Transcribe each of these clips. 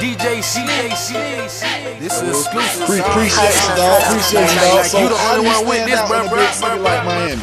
DJ CAC. This is exclusive. Appreciate you, dog. Appreciate you, dog. So you the only one with this, bro. Like Miami.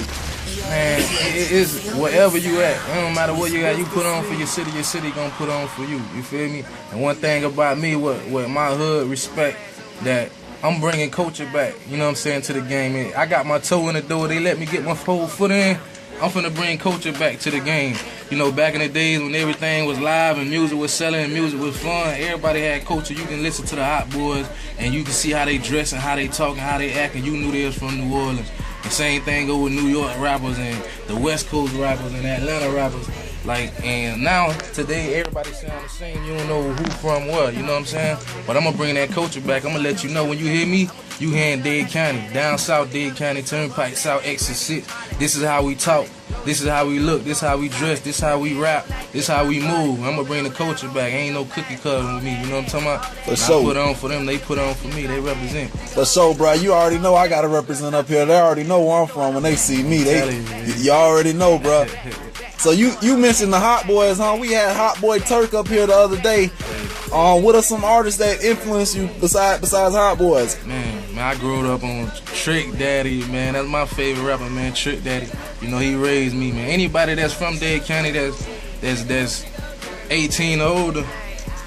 Man, it is wherever you at. It don't matter what you at. You put on for your city gonna put on for you. You feel me? And one thing about me, what my hood respect, that I'm bringing culture back. You know what I'm saying, to the game. I got my toe in the door. They let me get my whole foot in. I'm finna bring culture back to the game. You know, back in the days when everything was live and music was selling and music was fun, everybody had culture. You can listen to the Hot Boys and you can see how they dress and how they talk and how they act, and you knew they was from New Orleans. The same thing go with New York rappers and the West Coast rappers and Atlanta rappers. Like, and now, today, everybody sound the same. You don't know who from what, you know what I'm saying? But I'm gonna bring that culture back. I'm gonna let you know when you hear me, you hearing Dade County, down south Dade County, Turnpike, South Exit 6. This is how we talk. This is how we look. This is how we dress. This is how we rap. This is how we move. I'm gonna bring the culture back. Ain't no cookie cutter with me. You know what I'm talking about? For sure. I put on for them. They put on for me. They represent. For sure, bro. You already know I gotta represent up here. They already know where I'm from when they see me. You already know, bro. So you mentioned the Hot Boys, huh? We had Hot Boy Turk up here the other day. What are some artists that influence you besides Hot Boys? Man, I grew up on Trick Daddy, man. That's my favorite rapper, man. Trick Daddy. You know, he raised me, man. Anybody that's from Dade County that's 18 or older,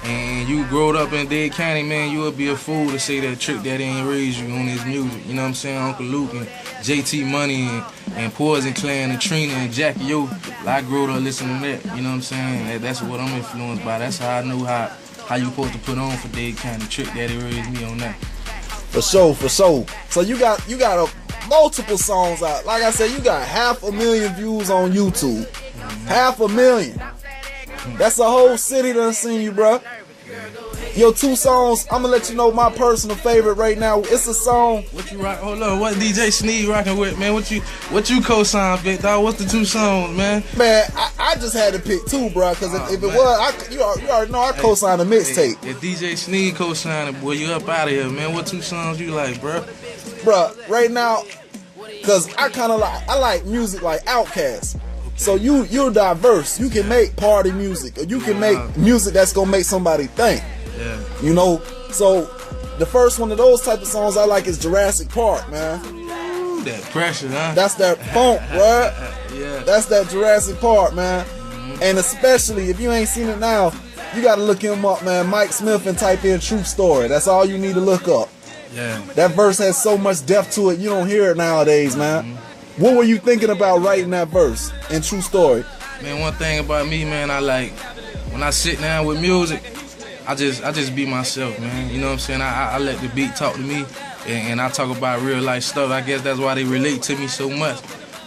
and you growed up in Dade County, man, you would be a fool to say that Trick Daddy ain't raised you on his music. You know what I'm saying? Uncle Luke and JT Money and Poison Clan and Trina and Jackie O. I grew up listening to that. You know what I'm saying? That's what I'm influenced by. That's how I know how you supposed to put on for Dade County. Trick Daddy raised me on that. For sure. So you got multiple songs out. Like I said, you got 500,000 views on YouTube. 500,000. That's a whole city done seen you, bro. Your 2 songs, I'm gonna let you know my personal favorite right now. It's a song. What you rock? Hold on, what DJ Sneed rocking with, man? What you co-sign, big dog? What's the 2 songs, man? Man, I just had to pick 2, bro. Because if it was, you already know I co-signed a mixtape. If DJ Sneed co-signing, boy, you up out of here, man. What 2 songs you like, bro? Bro, right now, because I like music like Outkast. So you're diverse. You can make party music, or you can make music that's gonna make somebody think. Yeah. You know, so the first one of those type of songs I like is Jurassic Park, man. Ooh, that pressure, huh? That's that funk, right? Yeah. That's that Jurassic Park, man. And especially if you ain't seen it now, you gotta look him up, man. Mike Smith, and type in True Story. That's all you need to look up. Yeah. That verse has so much depth to it, you don't hear it nowadays, man. What were you thinking about writing that verse in True Story? Man, one thing about me, man, I like when I sit down with music, I just be myself, man. You know what I'm saying? I let the beat talk to me, and I talk about real life stuff. I guess that's why they relate to me so much.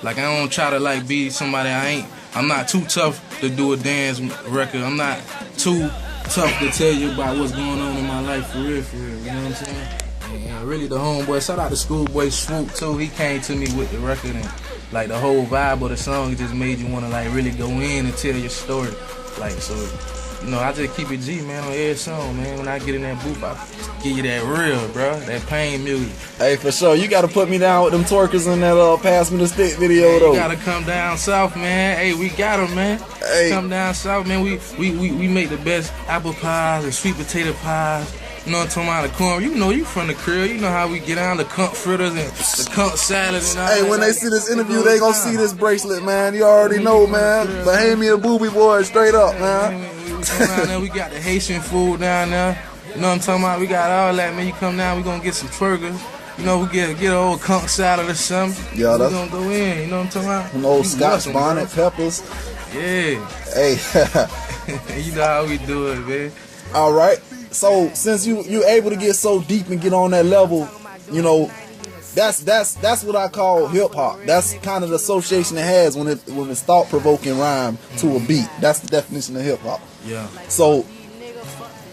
Like, I don't try to like be somebody I ain't. I'm not too tough to do a dance record. I'm not too tough to tell you about what's going on in my life for real, you know what I'm saying? And really the homeboy, shout out to Schoolboy Swoop too. He came to me with the record, and like the whole vibe of the song just made you want to like really go in and tell your story. Like, so, you know, I just keep it G, man, on every song, man. When I get in that booth, I give you that real, bro, that pain music. Hey, for sure, you gotta put me down with them twerkers in that Pass Me the Stick video, man, though. You gotta come down south, man. Hey, we got them, man. Hey. Come down south, man. We make the best apple pies and sweet potato pies. You know what I'm talking about, the corn. You know you from the crib. You know how we get down, the cunt fritters and the cunt salad and all. Hey, when they see this interview, they gonna see this bracelet, man. You already know, man. Bahamian booby boy, straight up, man. We got the Haitian food down there. You know what I'm talking about? We got all that, man. You come down, we gonna get some burgers. You know, we get an old conch salad or something. Yeah, we gonna go in. You know what I'm talking about? Some old Scotch bonnet, peppers. Yeah. Hey. You know how we do it, man. All right. So since you're able to get so deep and get on that level, you know, that's what I call hip hop. That's kind of the association it has when it's thought provoking rhyme to a beat. That's the definition of hip hop. Yeah. So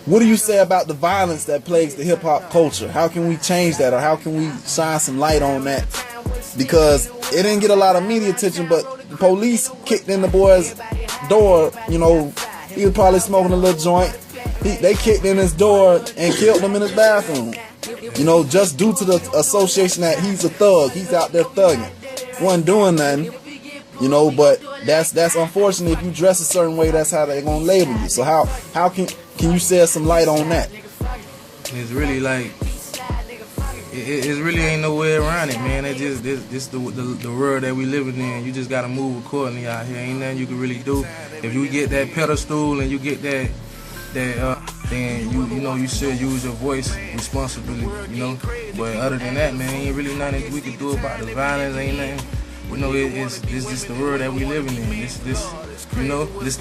what do you say about the violence that plagues the hip hop culture? How can we change that, or how can we shine some light on that? Because it didn't get a lot of media attention, but the police kicked in the boy's door. You know, he was probably smoking a little joint. They kicked in his door and killed him in his bathroom. You know, just due to the association that he's a thug. He's out there thugging. Wasn't doing nothing. You know, but that's unfortunate. If you dress a certain way, that's how they're gonna label you. So how Can you shed some light on that? It's really like, it really ain't no way around it, man. It's just this the world that we living in. You just gotta move accordingly out here. Ain't nothing you can really do. If you get that pedestal and you get that then you should use your voice responsibly, you know. But other than that, man, ain't really nothing we can do about the violence. Ain't nothing. You know, it's just the world that we living in. This the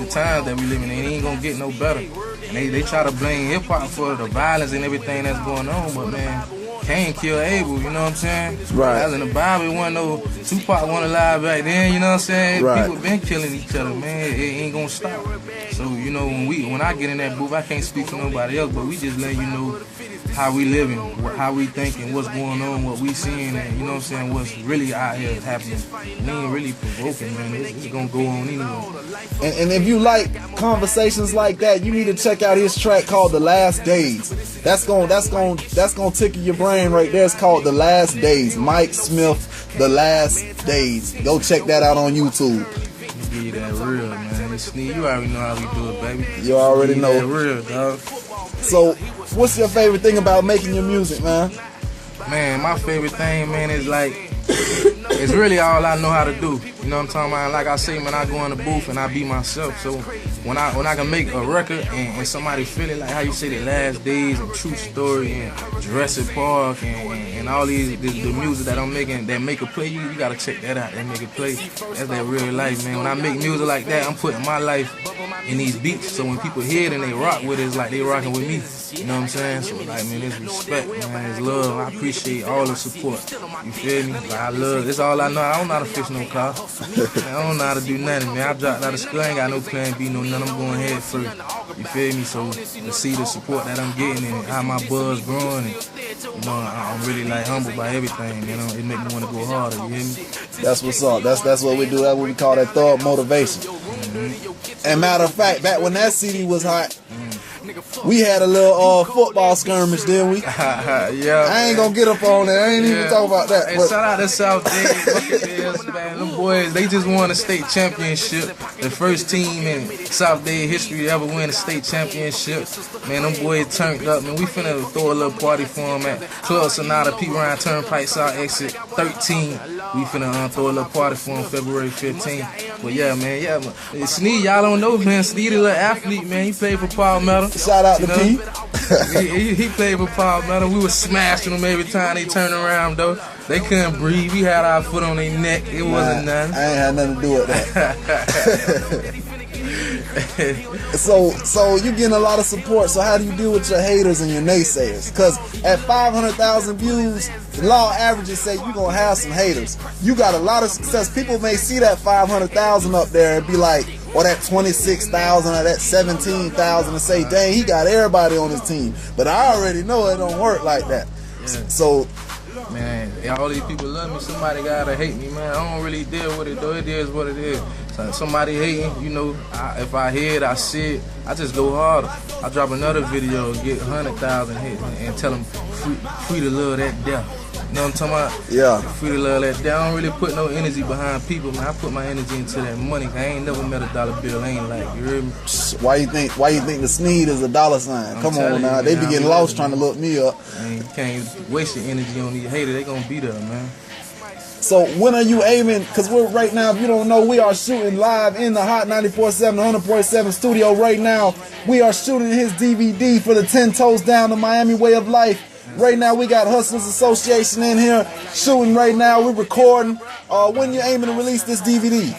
times that we living in. It ain't gonna get no better. And they try to blame hip hop for the violence and everything that's going on, but man, Cain killed Abel, you know what I'm saying? Right. That's in the Bible. It wasn't no Tupac wasn't alive back then, you know what I'm saying? Right. People been killing each other, man. It ain't gonna stop. So, you know, when I get in that booth, I can't speak for nobody else, but we just letting you know how we living, how we thinking, what's going on, what we seeing, and you know what I'm saying, what's really out here happening. We ain't really provoking, man. It's gonna go on anyway. And if you like conversations like that, you need to check out his track called "The Last Days." That's gonna tickle your brain right there. It's called "The Last Days." Mike Smith, "The Last Days." Go check that out on YouTube. Give you that real, man. Snead, you already know how we do it, baby. You already know. That real, dog. So, what's your favorite thing about making your music, man? Man, my favorite thing, man, is like, it's really all I know how to do. You know what I'm talking about? Like I say, man, I go in the booth and I be myself. So when I can make a record and somebody feel it, like how you say The Last Days and True Story and Jurassic Park and all the music that I'm making that make a play, you gotta check that out. That make it play. That's that real life, man. When I make music like that, I'm putting my life in these beats. So when people hear it and they rock with it, it's like they rocking with me. You know what I'm saying? So like, man, it's respect, man. It's love. I appreciate all the support. You feel me? Like I love. It's all I know. I don't know how to fix no car. Man, I don't know how to do nothing, man. I dropped out of school. I ain't got no plan B, no nothing. I'm going head first. You feel me? So to see the support that I'm getting and how my buzz growing, and you know, I'm really like humbled by everything. You know, it make me want to go harder. You hear me? That's what's up. That's what we do. That's what we call that thug motivation. And matter of fact, back when that CD was hot, we had a little football skirmish, didn't we? Yeah. I ain't gonna get up on that. I ain't even talk about that. Hey, but shout out to South Dade, man. Them boys, they just won a state championship. The first team in South Dade history to ever win a state championship. Man, them boys turned up, man. We finna throw a little party for them at Club Sonata, P. Ryan Turnpike, South Exit 13. We finna throw a little party for them February 15th. But yeah, man. Snead, y'all don't know, man. Snead a little athlete, man. He played for Palmetto. Shout out to P. he played for Palmetto. We was smashing them every time they turned around, though. They couldn't breathe. We had our foot on their neck. It wasn't nothing. I ain't had nothing to do with that. So you getting a lot of support. So how do you deal with your haters and your naysayers? Because at 500,000 views, the law averages say you're going to have some haters. You got a lot of success. People may see that 500,000 up there and be like, or that 26,000 or that 17,000 and say, dang, he got everybody on his team. But I already know it don't work like that. Yeah. So, man, all these people love me. Somebody gotta hate me, man. I don't really deal with it, though. It is what it is. So somebody hating, you know, if I hear it, I see it, I just go harder. I drop another video, get 100,000 hits, and tell them free to love that death. You know what I'm talking about? Yeah. Free to love that death. I don't really put no energy behind people, man. I put my energy into that money. I ain't never met a dollar bill. I ain't like, you heard me? Why you think the Snead is a dollar sign? Come on now. They be getting lost trying to look me up. Man, you can't waste your energy on these haters. They gonna be there, man. So when are you aiming? Because we're right now, if you don't know, we are shooting live in the Hot 94.7, 100.7 studio right now. We are shooting his DVD for the 10 Toes Down, the Miami Way of Life. Right now we got Hustlers Association in here shooting right now. We're recording. When you aiming to release this DVD?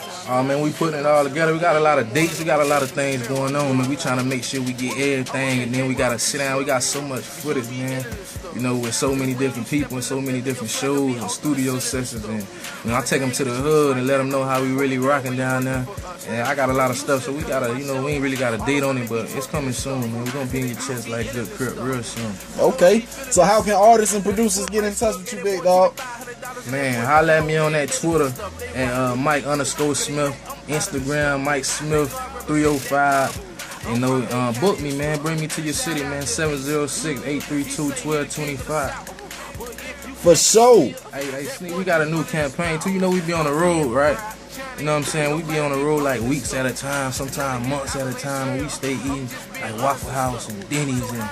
Man, we putting it all together. We got a lot of dates. We got a lot of things going on, man. We trying to make sure we get everything, and then we got to sit down. We got so much footage, man. You know, with so many different people and so many different shows and studio sessions. And, you know, I take them to the hood and let them know how we really rocking down there. And I got a lot of stuff, so we got to, you know, we ain't really got a date on it, but it's coming soon, man. We're going to be in your chest like Good Crip real soon. Okay. So how can artists and producers get in touch with you, big dog? Man, holla at me on that Twitter at Mike_Smith, Instagram Mike Smith 305. You know, book me, man. Bring me to your city, man. 706-832-1225. For sure. Hey, Sneak, we got a new campaign too. You know we be on the road, right? You know what I'm saying? We be on the road like weeks at a time, sometimes months at a time, and we stay eating like Waffle House and Denny's and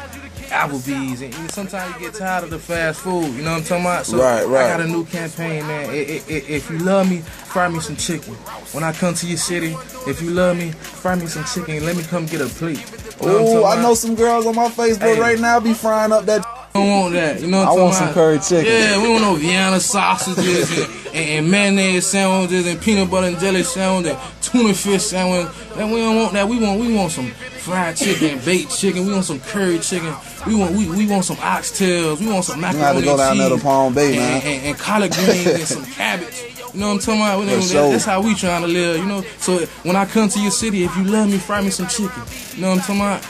Applebee's, and sometimes you get tired of the fast food. You know what I'm talking about? So right. I got a new campaign, man. If you love me, fry me some chicken. When I come to your city, if you love me, fry me some chicken and let me come get a plate. You know Oh, I know some girls on my Facebook right now be frying up that. I don't want that. You know what I'm I want talking some curry chicken. Yeah, we don't know Vienna sausages and mayonnaise sandwiches and peanut butter and jelly sandwiches and tuna fish sandwiches. And we don't want that. We want some fried chicken, baked chicken. We want some curry chicken. We want some oxtails. We want some macaroni and cheese. You gotta go down there to Palm Bay, man. And collard greens and some cabbage. You know what I'm talking about? That's how we trying to live, you know? So when I come to your city, if you love me, fry me some chicken. You know what I'm talking about?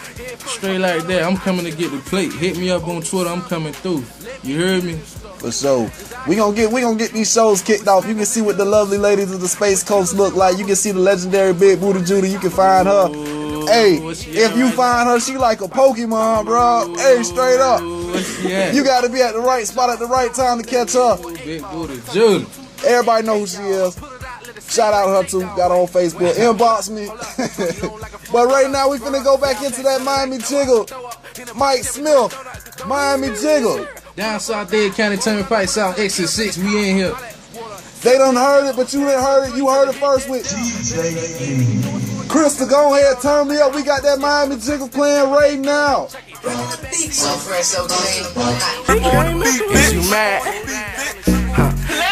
Straight like that. I'm coming to get the plate. Hit me up on Twitter. I'm coming through. You heard me? For sure. We gonna get these shows kicked off. You can see what the lovely ladies of the Space Coast look like. You can see the legendary Big Booty Judy. You can find her. Hey, if you find her, she like a Pokemon, bro. Hey, straight up. You gotta be at the right spot at the right time to catch her. Big Booty Judy. Everybody know who she is. Shout out to her too. Got her on Facebook. Inbox me. But right now we finna go back into that Miami Jiggle. Mike Smith, Miami Jiggle. Down South Dade County, Turnpike South, Exit 6. We in here. They done heard it, but you didn't heard it. You heard it first with Crystal. Go ahead, turn me up. We got that Miami Jiggle playing right now. Is you mad?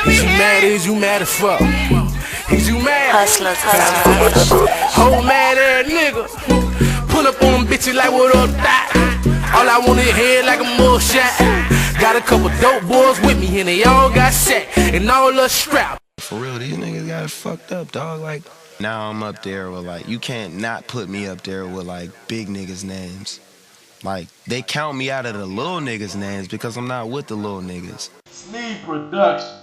Is you mad? Is you mad as fuck? Is you mad? Hustlers. Whole mad ass nigga. Pull up on bitches like what up that? All I want is head like a mugshot. Got a couple dope boys with me and they all got set and all us strapped. For real, these niggas got it fucked up, dog. Like, now I'm up there with, like, you can't not put me up there with, like, big niggas' names. Like, they count me out of the little niggas' names because I'm not with the little niggas. Snead Production.